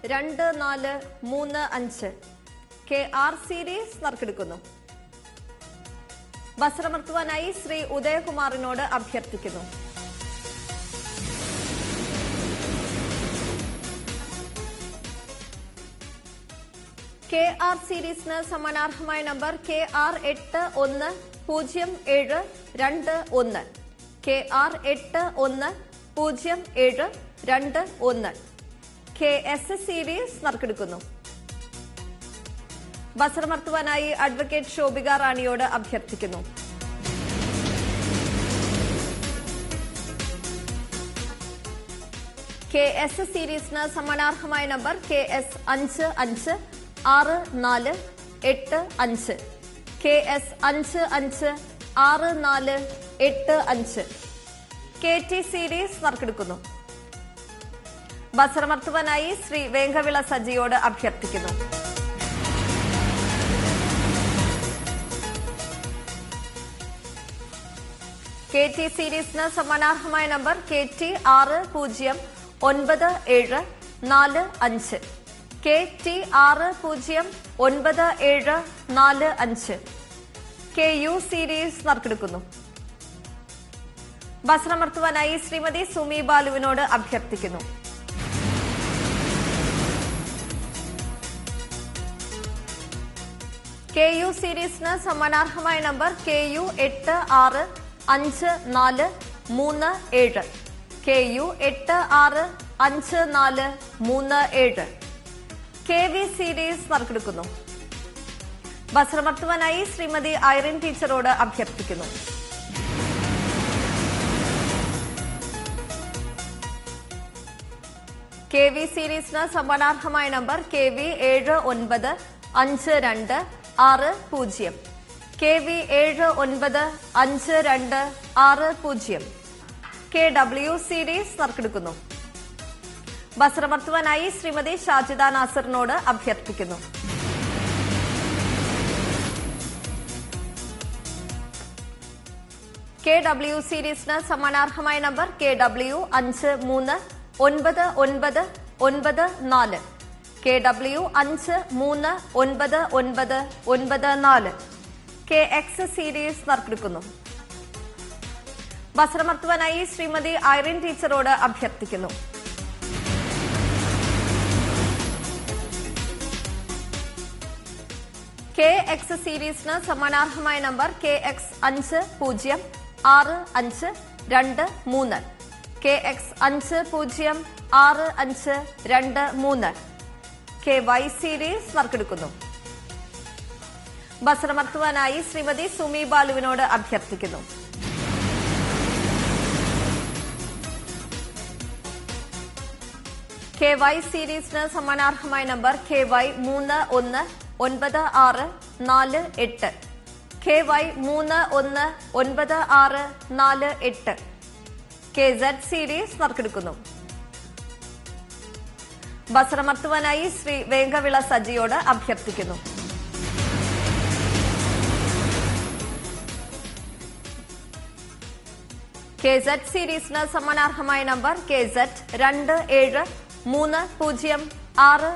2435 KR series നറുക്കെടുക്കുന്നു. വസ്ത്രമർത്തുവാനായി ശ്രീ ഉദയകുമാറിനോട് അഭ്യർത്ഥിക്കുന്നു. KR സീരീസിന് സമ്മാനാർഹമായ number KR 810721 KR 810721 KS series നറുക്കെടുക്കുന്നു. വസ്ത്രമർത്തുവാനായി അഡ്വക്കേറ്റ് ശോഭിക റാണിയോട് അഭ്യർത്ഥിക്കുന്നു. KS സീരീസിന് സമ്മാനാർഹമായ number KS 556485 KS 556485 KT series നറുക്കെടുക്കുന്നു. വസ്ത്രമർത്തുവാനായി ശ്രീ വേങ്കവിള സജിയോട് അഭ്യർത്ഥിക്കുന്നു. KT സീരീസിന് സമ്മാനാർഹമായ number KT 609745 KT 609745 KU series നറുക്കെടുക്കുന്നു. വസ്ത്രമർത്തുവാനായി ശ്രീമതി സുമി ബാലുവിനോട് അഭ്യർത്ഥിക്കുന്നു. KU സീരീസിന് സമ്മാനാർഹമായ number KU 865437 KU 865437 KV series നറുക്കെടുക്കുന്നു. വസ്ത്രമർത്തുവാനായി ശ്രീമതി ഐറിൻ ടീച്ചറോട് അഭ്യർത്ഥിക്കുന്നു. KV സീരീസിന് സമ്മാനാർഹമായ number KV 795260 KV 795260 KW series നറുക്കെടുക്കുന്നു. വസ്ത്രമർത്തുവാനായി ശ്രീമതി ഷാജിദ നാസറിനോട് അഭ്യർത്ഥിക്കുന്നു. KW സീരീസിന് സമ്മാനാർഹമായ number KW 539994 KW 539994 KX series നറുക്കെടുക്കുന്നു. വസ്ത്രമർത്തുവാനായി ശ്രീമതി ഐറിൻ ടീച്ചറോട് അഭ്യർത്ഥിക്കുന്നു. KX സീരീസിന് സമ്മാനാർഹമായ number KX 506523 KX 506523 KY series നറുക്കെടുക്കുന്നു. വസ്ത്രമർത്തുവാനായി ശ്രീമതി സുമി ബാലുവിനോട് അഭ്യർത്ഥിക്കുന്നു. KY സീരീസിന് സമ്മാനാർഹമായ number KY 319648 KY 319648 KZ series നറുക്കെടുക്കുന്നു. വസ്ത്രമർത്തുവാനായി ശ്രീ വേങ്കവിള സജിയോട് അഭ്യർത്ഥിക്കുന്നു. KZ സീരീസിന് സമ്മാനാർഹമായ നമ്പർ KZ 27306